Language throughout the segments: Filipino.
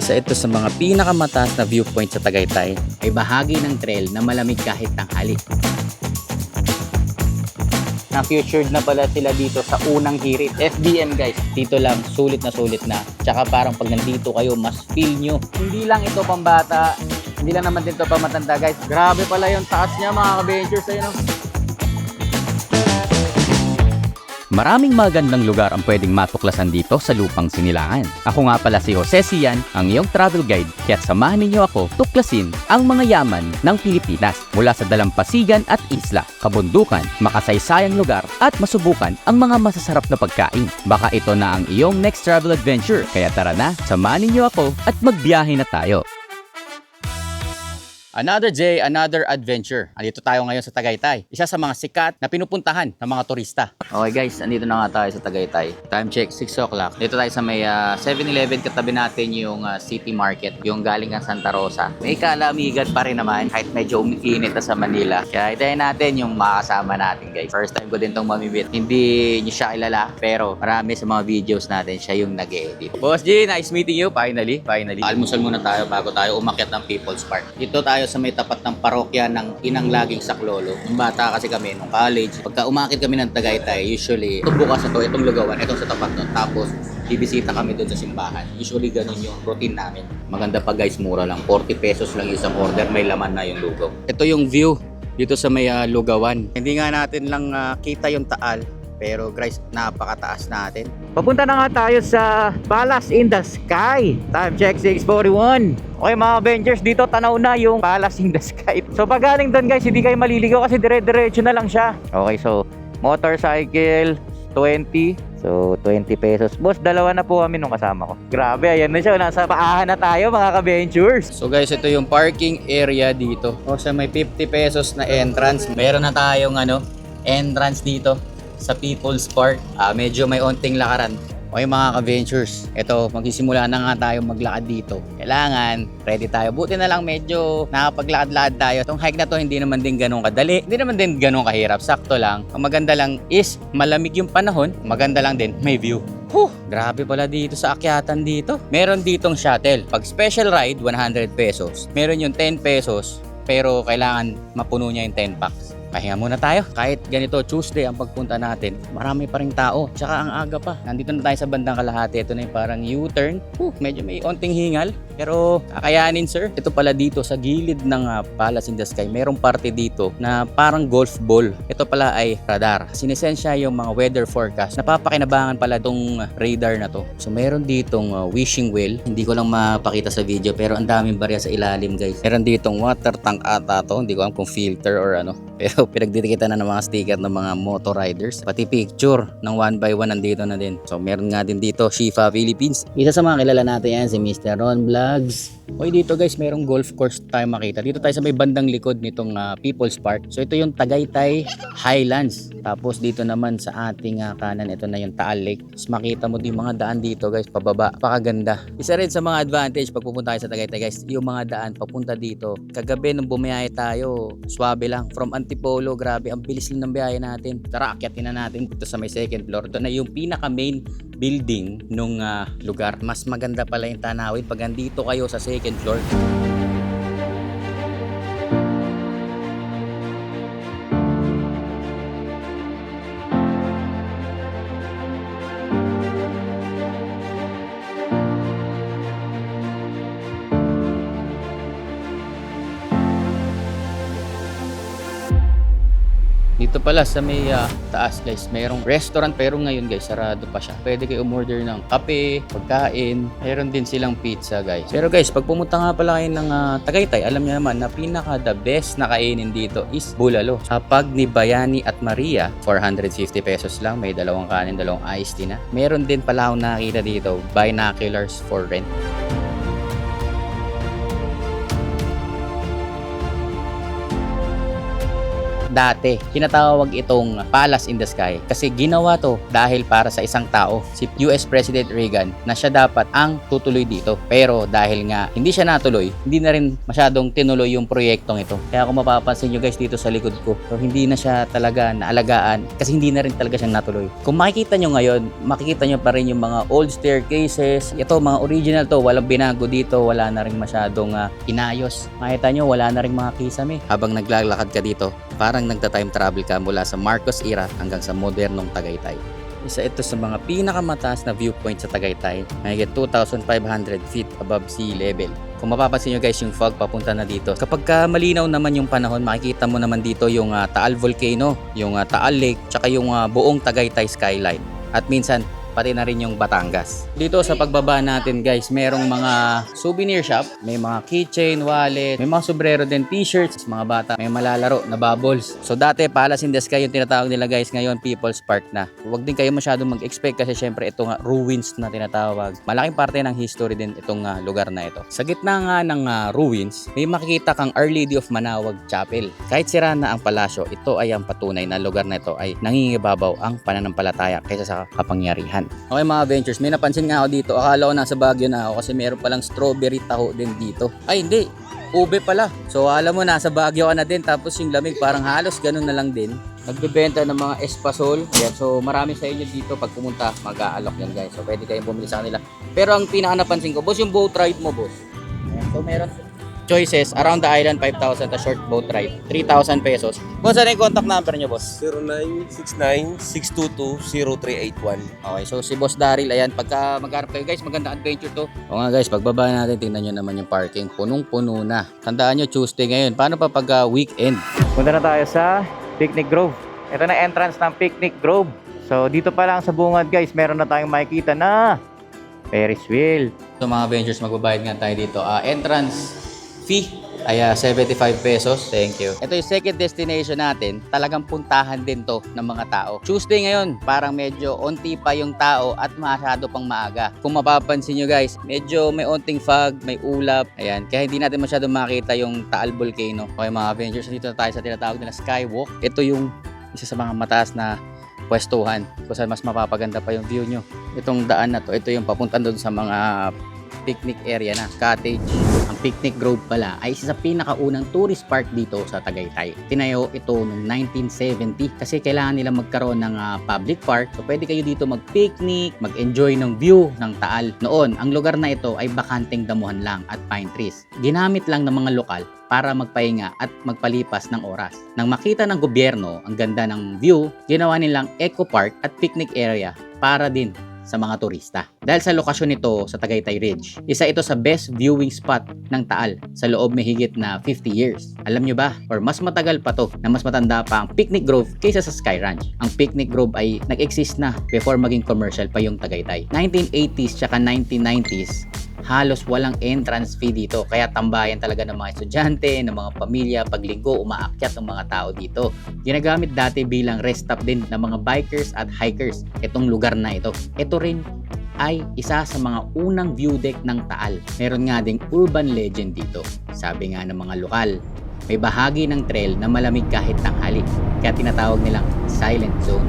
Isa ito sa mga pinakamataas na viewpoint sa Tagaytay. Ay bahagi ng trail na malamig kahit tanghali. Na-featured na pala sila dito sa unang hirit. FBM guys, dito lang sulit na. Tsaka parang pag nandito kayo, mas feel nyo. Hindi lang ito pambata, hindi lang naman din ito pamatanda guys. Grabe pala yung taas niya mga ka-ventures. Ayun, oh. Maraming magandang lugar ang pwedeng matuklasan dito sa Lupang Sinilangan. Ako nga pala si Jose Sian, ang iyong travel guide, kaya't samahan ninyo ako tuklasin ang mga yaman ng Pilipinas mula sa dalampasigan at isla, kabundukan, makasaysayang lugar at masubukan ang mga masasarap na pagkain. Baka ito na ang iyong next travel adventure, kaya tara na, samahan ninyo ako at magbiyahe na tayo. Another day, another adventure. Andito tayo ngayon sa Tagaytay. Isa sa mga sikat na pinupuntahan ng mga turista. Okay guys, andito na nga tayo sa Tagaytay. Time check, 6 o'clock. Dito tayo sa may 7-Eleven, katabi natin yung City Market, yung galing ng Santa Rosa. May kalamigan pa rin naman kahit medyo umiinit na sa Manila. Kaya itayin natin yung makakasama natin guys. First time ko din itong mamimit. Hindi nyo siya kilala, pero marami sa mga videos natin siya yung nag-edit. Boss G, nice meeting you. Finally. Almusal muna tayo bago tayo umakyat ng People's Park. Dito tayo sa may tapat ng parokya ng Inang Laging Saklolo. Nung bata kasi kami, nung college, pagka umakit kami ng Tagaytay, usually, itong bukas na to, itong lugawan, itong sa tapat nun. Tapos, bibisita kami doon sa simbahan. Usually, ganun yung routine namin. Maganda pa guys, mura lang. 40 pesos lang isang order, may laman na yung lugaw. Ito yung view dito sa may lugawan. Hindi nga natin lang kita yung Taal, pero guys, napakataas natin. Papunta na nga tayo sa Palace in the Sky. Time check, 6:41. Okay mga Avengers, dito tanaw na yung Palace in the Sky. So pag galing doon guys, hindi kayo maliligaw kasi dire-diretso na lang siya. Okay, so motorcycle 20. So 20 pesos. Boss, dalawa na po kami nung kasama ko. Grabe, ayan na siya. Nasa paahan na tayo mga ka-ventures. So guys, ito yung parking area dito. O sa may 50 pesos na entrance. Meron na tayong entrance dito sa People's Park. Medyo may onting lakaran. Okay mga ka-ventures, ito magsisimula na nga tayo maglakad dito. Kailangan ready tayo. Buti na lang medyo nakapaglakad-lakad tayo. Itong hike na to hindi naman din ganun kadali. Hindi naman din ganun kahirap. Sakto lang. Ang maganda lang is malamig yung panahon. Maganda lang din may view. Grabe pala dito sa akyatan dito. Meron ditong shuttle. Pag special ride, 100 pesos. Meron yung 10 pesos. Pero kailangan mapuno niya yung 10 packs. Pahinga muna tayo. Kahit ganito Tuesday ang pagpunta natin, marami pa ring tao. Tsaka ang aga pa. Nandito na tayo sa bandang kalahati. Ito na yung parang U-turn. Medyo may onting hingal. Pero kakayanin sir. Ito pala dito sa gilid ng Palace in the Sky. Merong parte dito na parang golf ball. Ito pala ay radar. Sinesensya yung mga weather forecast. Napapakinabangan pala itong radar na to. So meron ditong wishing well. Hindi ko lang mapakita sa video pero ang daming barya sa ilalim guys. Meron ditong water tank ata to. Hindi ko alam kung filter or ano. Pero pinagdidikitan na ng mga sticker ng mga motor riders. Pati picture ng 1x1 nandito na din. So meron nga din dito Shifa Philippines. Isa sa mga kilala natin yan si Mr. Ron Vlogs. Okay, dito guys merong golf course tayo makita. Dito tayo sa may bandang likod nitong People's Park. So ito yung Tagaytay Highlands. Tapos dito naman sa ating kanan, ito na yung Taal Lake. Tapos makita mo din mga daan dito guys pababa. Pakaganda. Isa rin sa mga advantage pag pupunta tayo sa Tagaytay guys, yung mga daan papunta dito. Kagabi nung bumiyahe tayo, swabe lang. From Antipolo, grabe ang bilis lang ng biyahe natin. Tara, akyatin na natin dito sa may second floor. Ito na yung pinaka main building nung lugar. Mas maganda pala yung tanawin pag andito kayo sa second floor. Dito pala sa may taas guys, mayroong restaurant pero ngayon guys, sarado pa siya. Pwede kayo umorder ng kape, pagkain, mayroon din silang pizza guys. Pero guys, pag pumunta nga pala kayo ng Tagaytay, alam niyo naman na pinaka the best na kainin dito is bulalo. Kapag ni Bayani at Maria, 450 pesos lang, may dalawang kanin, dalawang iced tea na. Meron din pala akong nakita dito, binoculars for rent. dati, tinatawag itong Palace in the Sky kasi ginawa to dahil para sa isang tao, si US President Reagan, na siya dapat ang tutuloy dito. Pero dahil nga hindi siya natuloy, hindi na rin masyadong tinuloy yung proyektong ito. Kaya kung mapapansin nyo guys dito sa likod ko, so hindi na siya talaga naalagaan kasi hindi na rin talaga siyang natuloy. Kung makikita nyo ngayon, makikita nyo pa rin yung mga old staircases. Ito, mga original to, walang binago dito, wala na rin masyadong inayos. Makita nyo, wala na rin mga kisame. Habang naglalakad ka dito, parang nagta-time travel ka mula sa Marcos era hanggang sa modernong Tagaytay. Isa ito sa mga pinakamataas na viewpoint sa Tagaytay, mahigit 2,500 feet above sea level. Kung mapapansin nyo guys yung fog papunta na dito. Kapag malinaw naman yung panahon, makikita mo naman dito yung Taal Volcano, yung Taal Lake, tsaka yung buong Tagaytay skyline. At minsan, pati na rin yung Batangas. Dito sa pagbaba natin guys, merong mga souvenir shop, may mga keychain, wallet, may mga sombrero din, t-shirts, mga bata, may malalaro na bubbles. So dati Palace in the Sky yung tinatawag nila guys, ngayon People's Park na. Huwag din kayo masyadong mag-expect kasi syempre ito nga ruins na tinatawag. Malaking parte ng history din itong lugar na ito. Sa gitna nga ng ruins, may makikita kang Our Lady of Manawag Chapel. Kahit sira na ang palasyo, ito ay ang patunay na lugar na ito ay nangingibabaw ang pananampalataya kaysa sa kapangyarihan. Okay mga ventures, may napansin nga ako dito. Akala ko nasa Baguio na ako kasi meron palang strawberry taho din dito. Ay hindi, ube pala. So alam mo, nasa Baguio ka na din tapos yung lamig parang halos ganun na lang din. Nagbebenta ng mga espasol. Ayan, so marami sa inyo dito pag pumunta, mag-aalok yan guys. So pwede kayong bumili sa kanila. Pero ang pinaka napansin ko, boss, yung boat ride mo boss. Ayan, so meron choices around the island, 5,000, a short boat ride 3,000 pesos. Boss, ano yung contact number nyo boss? 0969-622-0381. Okay, so si Boss Daryl, ayan, pagka magharap kayo guys, magandang adventure to. O nga guys, pagbaba natin, tingnan nyo naman yung parking, punong-puno na. Tandaan nyo, Tuesday ngayon. Paano pa pag weekend? Punta na tayo sa Picnic Grove. Ito na entrance ng Picnic Grove. So dito pa lang sa bungad guys, meron na tayong makikita na Ferris wheel. So mga adventures, magbabayad nga tayo dito. Entrance fee ay 75 pesos. Thank you. Ito yung second destination natin. Talagang puntahan din to ng mga tao. Tuesday ngayon, parang medyo onti pa yung tao at masyado pang maaga. Kung mapapansin nyo guys, medyo may onting fog, may ulap. Ayan, kaya hindi natin masyado makita yung Taal Volcano. Okay mga Avengers, dito na tayo sa tinatawag nila Skywalk. Ito yung isa sa mga mataas na pwestuhan kung saan mas mapapaganda pa yung view nyo. Itong daan na to, ito yung papunta doon sa mga picnic area na, cottage. Ang Picnic Grove pala ay isa sa pinakaunang tourist park dito sa Tagaytay. Tinayo ito noong 1970 kasi kailangan nila magkaroon ng public park. So pwede kayo dito mag-picnic, mag-enjoy ng view ng Taal. Noon, ang lugar na ito ay bakanteng damuhan lang at pine trees. Ginamit lang ng mga lokal para magpahinga at magpalipas ng oras. Nang makita ng gobyerno ang ganda ng view, ginawa nilang eco park at picnic area para din sa mga turista. Dahil sa lokasyon nito sa Tagaytay Ridge, isa ito sa best viewing spot ng Taal sa loob may higit na 50 years. Alam nyo ba, or mas matagal pa to, na mas matanda pa ang Picnic Grove kaysa sa Sky Ranch. Ang Picnic Grove ay nag-exist na before maging commercial pa yung Tagaytay. 1980s tsaka 1990s, halos walang entrance fee dito, kaya tambayan talaga ng mga estudyante, ng mga pamilya, paglinggo umaakyat ng mga tao dito. Ginagamit dati bilang rest stop din ng mga bikers at hikers itong lugar na ito. Ito rin ay isa sa mga unang view deck ng Taal. Meron nga ding urban legend dito. Sabi nga ng mga lokal, may bahagi ng trail na malamig kahit tanghali, kaya tinatawag nilang silent zone.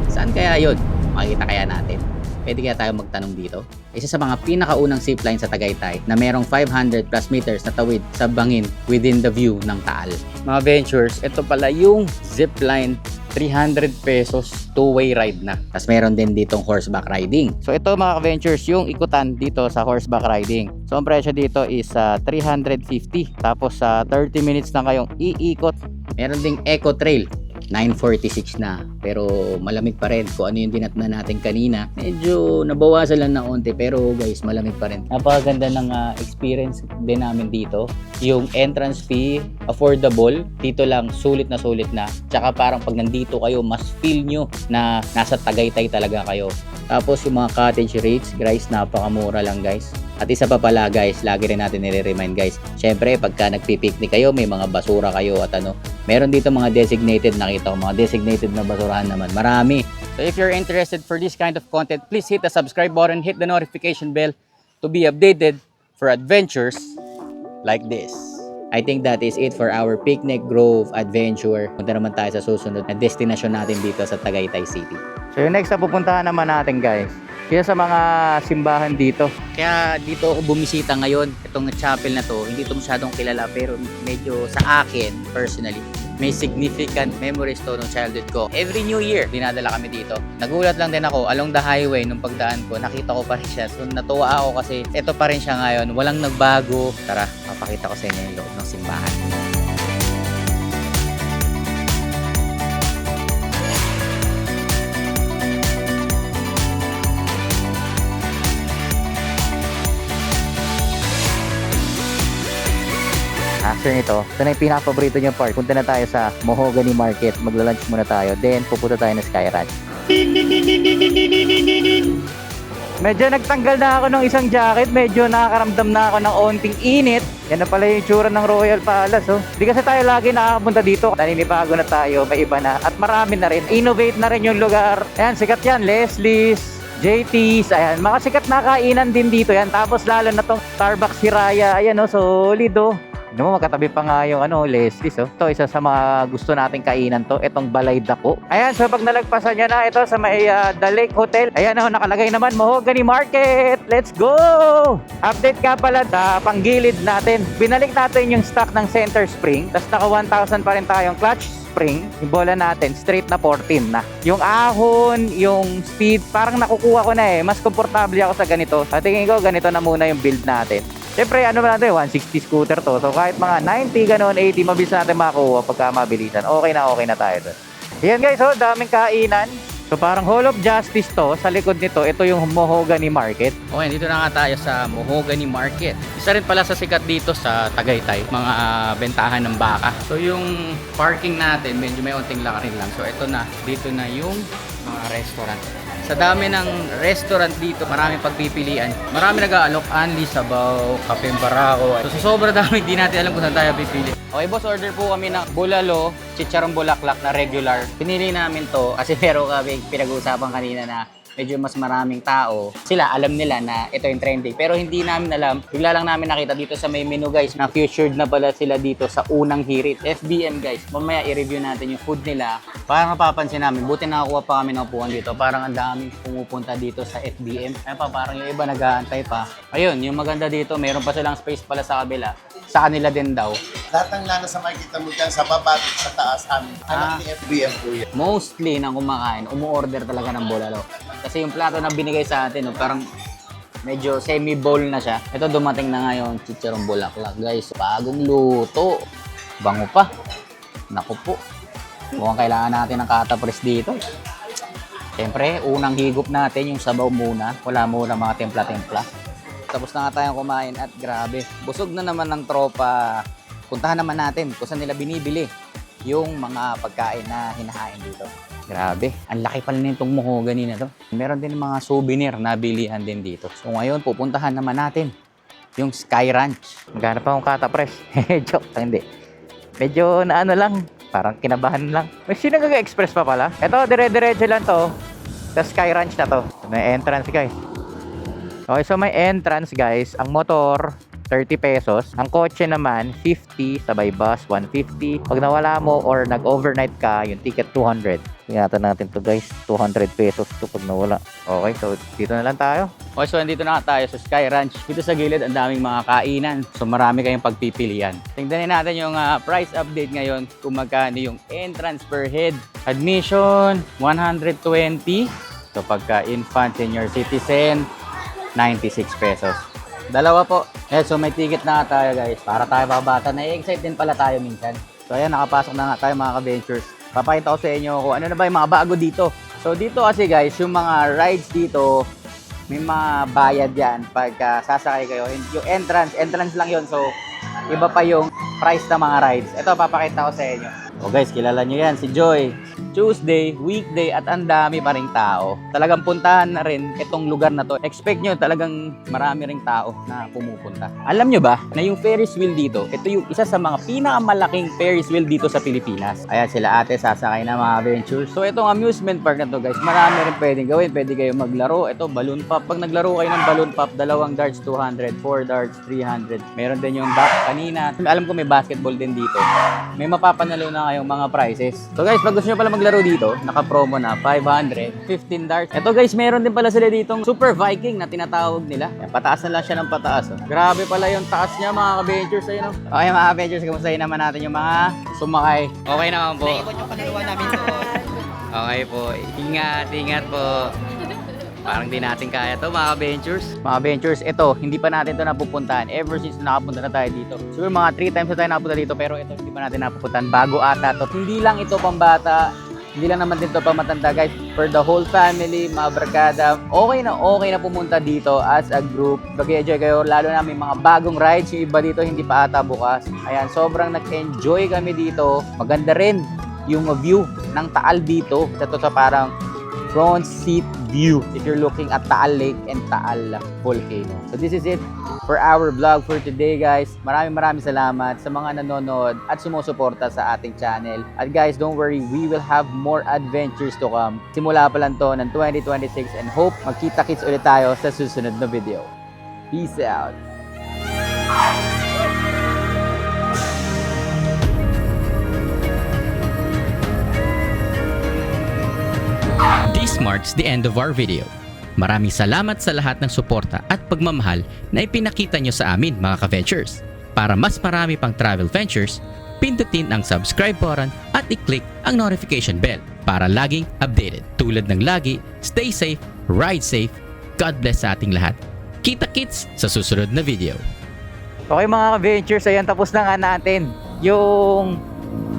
Saan kaya yun? Makikita kaya natin? Pwede kaya tayo magtanong dito? Isa sa mga pinakaunang zipline sa Tagaytay na merong 500 plus meters na tawid sa bangin within the view ng Taal. Mga ventures, ito pala yung zipline, 300 pesos, two-way ride na. Tapos meron din ditong horseback riding. So ito mga ventures, yung ikutan dito sa horseback riding. So ang presyo dito is 350. Tapos sa 30 minutes lang kayong iikot. Meron ding eco trail. 9:46 na, pero malamig pa rin. Kung ano yung dinatnan natin kanina, medyo nabawasan lang ng onte, pero guys, malamig pa rin. Napakaganda ng experience din namin dito. Yung entrance fee, affordable, dito lang sulit na. Tsaka parang pag nandito kayo, mas feel nyo na nasa Tagaytay talaga kayo. Tapos yung mga cottage rates, guys, napakamura lang guys. At isa pa pala guys, lagi rin natin nire-remind guys, syempre pagka nagpipiknik kayo, may mga basura kayo at meron dito mga designated, nakita ko mga designated na basurahan naman, marami. So if you're interested for this kind of content, please hit the subscribe button, hit the notification bell to be updated for adventures like this. I think that is it for our Picnic Grove adventure. Punta naman tayo sa susunod na destination natin dito sa Tagaytay City. So yung next na pupuntahan naman natin guys, isa sa mga simbahan dito. Kaya dito ako bumisita ngayon. Itong chapel na to, hindi to masyadong kilala pero medyo sa akin personally, may significant memories to nung childhood ko. Every New Year, dinadala kami dito. Nagulat lang din ako, along the highway nung pagdaan ko, nakita ko pa rin siya. So natuwa ako kasi ito pa rin siya ngayon. Walang nagbago. Tara, papakita ko sa inyo yung loob ng simbahan. After nito, ito na yung pinaka-paborito niyong part. Punta na tayo sa Mahogany Market. Magla-lunch muna tayo. Then, pupunta tayo ng Sky Ranch. Medyo nagtanggal na ako ng isang jacket. Medyo nakakaramdam na ako ng onting init. Yan na pala yung itsura ng Royal Palace. Oh. Hindi kasi tayo lagi nakakapunta dito. Naninibago na tayo. May iba na. At marami na rin. Innovate na rin yung lugar. Ayan, sikat yan. Leslie's, JT's, ayan, mga sikat na kainan din dito yan. Tapos lalo na tong Starbucks Hiraya. Ayan, oh, solid, oh. Ano mo, magkatabi pa nga yung Leslie's, oh. Ito, isa sa mga gusto nating kainan to. Itong Balay Dako. Ayan, so pag nalagpasan nyo na, ito sa may The Lake Hotel. Ayan, oh, nakalagay naman, Mahogany Market. Let's go! Update ka pala sa panggilid natin. Binalik natin yung stock ng Center Spring. Tapos naka 1,000 pa rin tayong clutch spring. Yung bola natin, straight na 14 na. Yung ahon, yung speed, parang nakukuha ko na eh. Mas komportable ako sa ganito. At tingin ko, ganito na muna yung build natin. Siyempre, ano ba natin, 160 scooter to. So, kahit mga 90, gano'n, 80, mabilis natin makuha pagka mabilisan. Okay na tayo doon. Ayan guys, oh, daming kainan. So, parang Hall of Justice to. Sa likod nito, ito yung Mahogany Market. Okay, dito na nga tayo sa Mahogany Market. Isa rin pala sa sikat dito sa Tagaytay, mga bentahan ng baka. So, yung parking natin, medyo may unting lakarin lang. So, ito na. Dito na yung mga restaurant. Sa dami ng restaurant dito, maraming pagpipilian. Marami nag-aalok, Anli, Sabaw, Kapeng Barako. So sa sobrang dami, hindi natin alam kung saan tayo pipili. Okay boss, order po kami ng bulalo, chicharong bulaklak na regular. Pinili namin to kasi meron kami pinag-uusapan kanina na medyo mas maraming tao. Sila, alam nila na ito yung trending. Pero hindi namin alam. Bigla lang namin nakita dito sa may menu guys na featured na pala sila dito sa unang hirit. FBM guys. Mamaya i-review natin yung food nila. Parang napapansin namin. Buti nakakuha pa kami ng upuan dito. Parang ang daming pumupunta dito sa FBM. Kaya pa parang yung iba nag-aantay pa. Ayun, yung maganda dito. Meron pa silang space pala sa kabila. Sa kanila din daw. Lahat ng lana sa makikita mo dyan, sa baba at sa taas, anak ni FBM po yan. Mostly nang kumakain, umu-order talaga ng bulalo. Kasi yung plato na binigay sa atin, no, parang medyo semi-bowl na siya. Ito dumating na nga yung chicharong bulaklak, guys. Bagong luto. Bango pa. Naku po. Mukhang kailangan natin ng katapres dito. Siyempre, unang higop natin yung sabaw muna. Wala muna mga templa-templa. Tapos na nga tayong kumain at grabe. Busog na naman ng tropa. Puntahan naman natin kung saan nila binibili yung mga pagkain na hinahain dito. Grabe, ang laki pala nitong mahogany na to. Meron din mga souvenir na bilihan din dito. So ngayon, pupuntahan naman natin yung Sky Ranch. Maghanap akong katapres. Joke, hindi. Medyo na ano lang, parang kinabahan lang. May sinagaga-express pa pala. Ito, dire-diretso lang to. Sa Sky Ranch na to. May entrance guys. Okay, so may entrance guys. Ang motor, 30 pesos. Ang kotse naman, 50. Sabay bus, 150. Pag nawala mo or nag-overnight ka, yung ticket 200. Ingatan natin to guys. 200 pesos to pag nawala. Okay, so dito na lang tayo. Okay, so nandito na tayo sa Sky Ranch. Dito sa gilid, ang daming mga kainan. So marami kayong pagpipilian. Tingnan natin yung price update ngayon. Kung magkano yung entrance per head. Admission, 120. So pagka infant, senior citizen, 96 pesos. Dalawa po. So may ticket na tayo guys. Para tayo babata. Na-excite din pala tayo minsan. So ayan, nakapasok na nga tayo mga ka-ventures. Papakita ko sa inyo kung ano na ba yung mga bago dito. So dito kasi guys, yung mga rides dito, may mga bayad yan pagka sasakay kayo. Yung entrance lang yun. So iba pa yung price ng mga rides. Ito, papakita ko sa inyo. So guys, kilala nyo yan, si Joy. Tuesday, weekday at ang dami pa ring tao. Talagang puntahan na rin itong lugar na to. Expect nyo talagang marami ring tao na pumupunta. Alam nyo ba na yung Ferris wheel dito, ito yung isa sa mga pinakamalaking Ferris wheel dito sa Pilipinas. Ayan sila ate sasakay na mga adventures. So itong amusement park na to guys, marami rin pwedeng gawin. Pwede kayo maglaro. Ito balloon pop. Pag naglaro kayo ng balloon pop, 2 darts 200, 4 darts 300. Meron din yung back kanina. Alam ko may basketball din dito. May mapapanalo na kayong mga prizes. So guys, pag gusto nyo pala maglaro dito, naka-promo na 500, 15 darts. Ito guys, meron din pala sila ditong Super Viking na tinatawag nila. Yan, pataas na lang siya ng pataas. Oh. Grabe pala yung taas niya mga ka-ventures. Ayun, oh. Okay mga ka-ventures, kamustahin naman natin yung mga sumakay. Okay naman po. Naikot yung kaluluwa namin doon. Okay po. Ingat po. Parang di natin kaya to mga ventures. Mga ventures, ito, hindi pa natin to napupuntahan. Ever since nakapunta na tayo dito. Siguro mga 3 times na tayo napunta dito, pero ito hindi pa natin napupuntahan. Bago ata to. Hindi lang ito pambata, hindi lang naman din to pamatanda guys. For the whole family, mga barkada, okay na pumunta dito as a group. Mag-enjoy kayo, lalo na may mga bagong rides. Yung iba dito hindi pa ata bukas. Ayan, sobrang nag-enjoy kami dito. Maganda rin yung view ng Taal dito. Ito sa parang front seat view if you're looking at Taal Lake and Taal Volcano. So this is it for our vlog for today guys. Maraming salamat sa mga nanonood at sumusuporta sa ating channel. At guys, don't worry, we will have more adventures to come. Simula pa lang to ng 2026 and hope magkita-kits ulit tayo sa susunod na video. Peace out! This marks the end of our video. Maraming salamat sa lahat ng suporta at pagmamahal na ipinakita nyo sa amin mga ka-ventures. Para mas marami pang travel ventures, pindutin ang subscribe button at i-click ang notification bell para laging updated. Tulad ng lagi, stay safe, ride safe, God bless sa ating lahat. Kita-kits sa susunod na video. Okay mga ka-ventures, ayan tapos na nga natin yung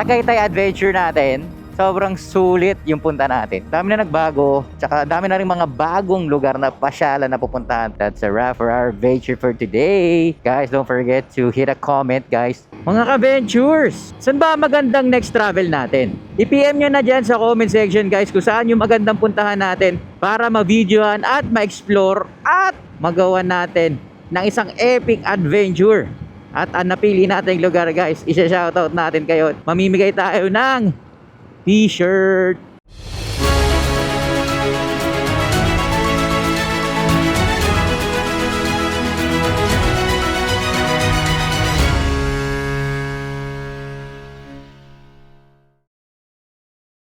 Tagaytay adventure natin. Sobrang sulit yung punta natin. Dami na nagbago, tsaka dami na rin mga bagong lugar na pasyalan na pupuntahan. That's a wrap for our adventure for today. Guys, don't forget to hit a comment, guys. Mga ka-ventures, saan ba magandang next travel natin? I-PM nyo na dyan sa comment section, guys, kung saan yung magandang puntahan natin para ma-videoan at ma-explore at magawa natin ng isang epic adventure. At ang napili nating lugar, guys, isa-shoutout natin kayo. Mamimigay tayo ng t-shirt.